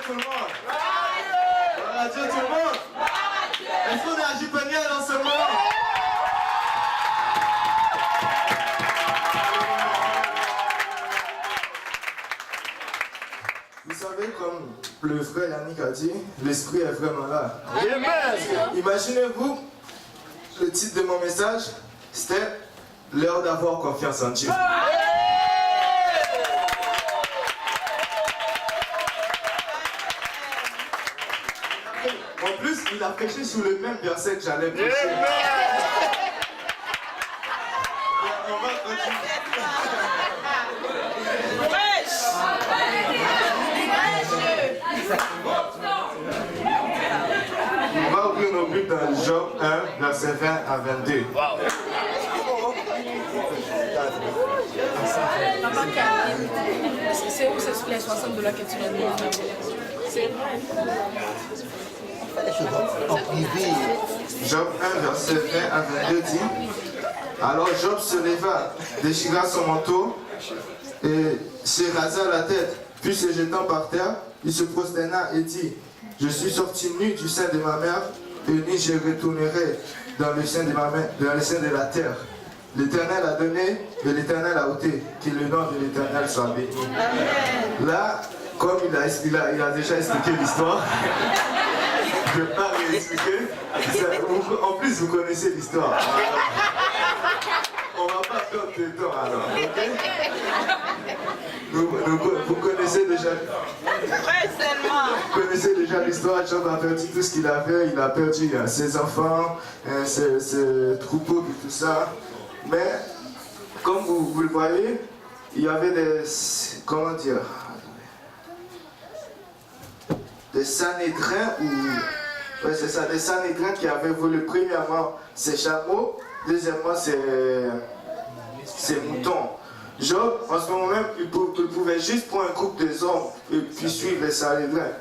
tout le monde. Gloire à Dieu tout le monde. Est-ce qu'on est à Jupéniel en ce moment? Vous savez, comme le frère Yannick a dit, l'esprit est vraiment là. Imaginez-vous, le titre de mon message, c'était l'heure d'avoir confiance en Dieu. En plus, il a prêché sur le même verset que j'allais prêcher. On va continuer. On va ouvrir nos Bibles dans Job 1, verset 20 à 22. C'est où c'est sur les 60 $ que tu l'as donné? C'est Job 1, verset 20 à 22 dit: Alors Job se leva, déchira son manteau et se rasa la tête, puis se jetant par terre, il se prosterna et dit: Je suis sorti nu du sein de ma mère, et nu je retournerai dans le sein de ma mère, dans le sein de la terre. L'Éternel a donné et l'Éternel a ôté, que le nom de l'Éternel soit béni. Là, comme il a déjà expliqué l'histoire, je ne vais pas réexpliquer. En plus, vous connaissez l'histoire. On ne va pas perdre de temps alors, ok? Vous connaissez déjà. Vous connaissez déjà l'histoire. Job a perdu tout ce qu'il avait. Il a perdu ses enfants, ses troupeaux et tout ça. Mais, comme vous le voyez, il y avait des. Comment dire? Des Sanhédrins ou. Ouais, c'est ça, des Sanhédrins qui avaient volé premièrement ses chameaux, deuxièmement ses moutons. Job, en ce moment même, il pouvait juste prendre un groupe des hommes et puis suivre les Sanhédrins.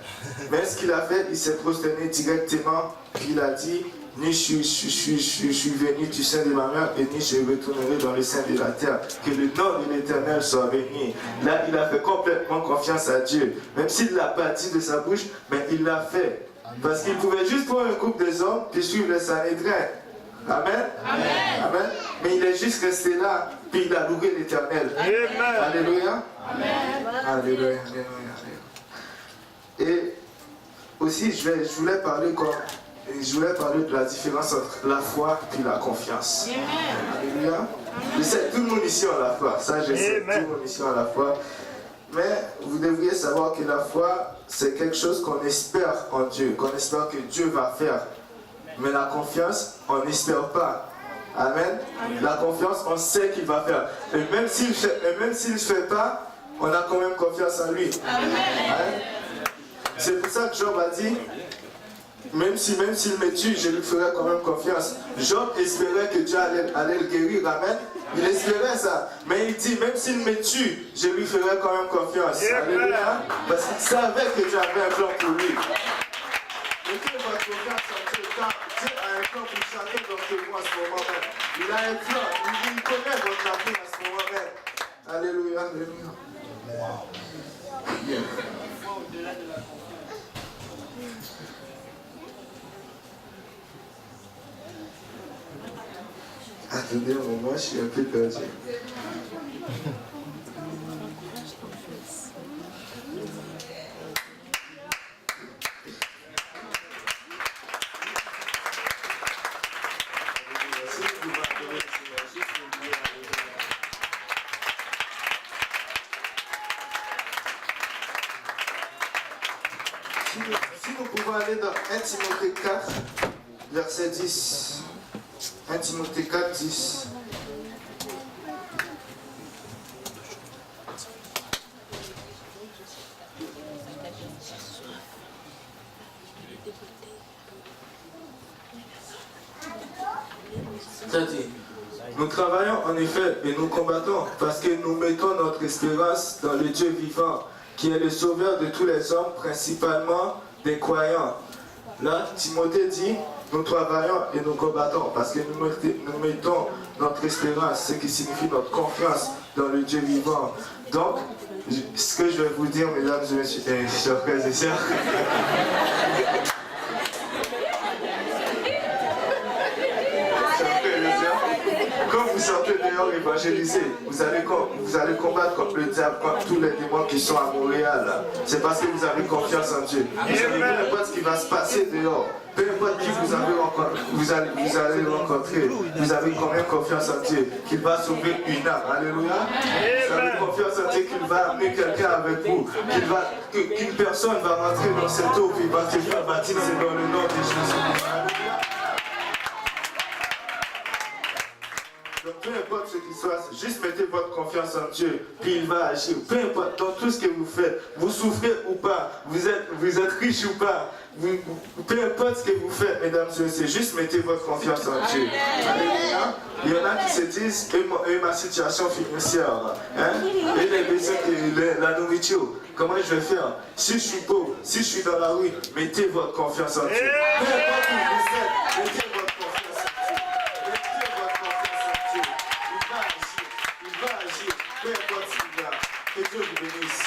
Mais ce qu'il a fait, il s'est prosterné directement, puis il a dit: Ni je suis venu du sein de ma mère, et ni je retournerai dans le sein de la terre. Que le nom de l'Éternel soit béni. Là, il a fait complètement confiance à Dieu. Même s'il ne l'a pas dit de sa bouche, mais il l'a fait. Parce qu'il pouvait juste prendre un groupe des hommes puis suivre les Sanhédrins. Amen. Amen. Amen. Mais il est juste resté là, puis il a loué l'Éternel. Alléluia. Amen. Alléluia. Et aussi, je voulais parler de la différence entre la foi et la confiance. Alléluia. Je sais, tout le monde ici a la foi. Ça, je sais, tout le monde ici a la foi. Mais vous devriez savoir que la foi, c'est quelque chose qu'on espère en Dieu, qu'on espère que Dieu va faire. Mais la confiance, on n'espère pas. Amen. La confiance, on sait qu'il va faire. Et même s'il ne fait pas, on a quand même confiance en lui. Amen. C'est pour ça que Job a dit: même s'il me tue, je lui ferai quand même confiance. Job espérait que Dieu allait le guérir. Amen. Il espérait ça. Mais il dit: même s'il me tue, je lui ferai quand même confiance. Alléluia. Parce qu'il savait que Dieu avait un plan pour lui. Mettez votre confiance en Dieu. Dieu a un plan pour chacun d'entre vous en ce moment même. Il a un plan. Il connaît votre avenir en ce moment même. Alléluia. Alléluia. Bien. Attendez un moment, je suis un peu perdu. Si nous pouvons aller dans 1 Timothée 4, verset 10. 1 Timothée 4, 10. Ça dit: Nous travaillons en effet et nous combattons parce que nous mettons notre espérance dans le Dieu vivant, qui est le sauveur de tous les hommes, principalement des croyants. Là, Timothée dit: nous travaillons et nous combattons parce que nous mettons notre espérance, ce qui signifie notre confiance dans le Dieu vivant. Donc, ce que je vais vous dire, mesdames et messieurs, chers frères et sœurs, quand vous sortez dehors évangéliser, vous allez combattre contre le diable, contre tous les démons qui sont à Montréal. C'est parce que vous avez confiance en Dieu. Vous savez, peu importe ce qui va se passer dehors, peu importe qui vous allez rencontrer, vous avez quand même confiance en Dieu, qu'il va sauver une âme. Alléluia. Vous avez confiance en Dieu qu'il va amener quelqu'un avec vous, qu'une personne va rentrer dans cette eau et va se faire baptiser dans le nom de Jésus. Alléluia. Donc peu importe ce qui soit, juste mettez votre confiance en Dieu, puis il va agir. Peu importe dans tout ce que vous faites, vous souffrez ou pas, vous êtes riche ou pas, peu importe ce que vous faites, mesdames et messieurs, juste mettez votre confiance en Dieu. Alléluia. Il y en a qui se disent, et ma situation financière, et les besoins, la nourriture, comment je vais faire? Si je suis pauvre, si je suis dans la rue, mettez votre confiance en Dieu. Peu importe où vous êtes, mettez votre confiance en Dieu. Mettez votre confiance en Dieu. Il va agir, peu importe ce qu'il y a. Que Dieu vous bénisse.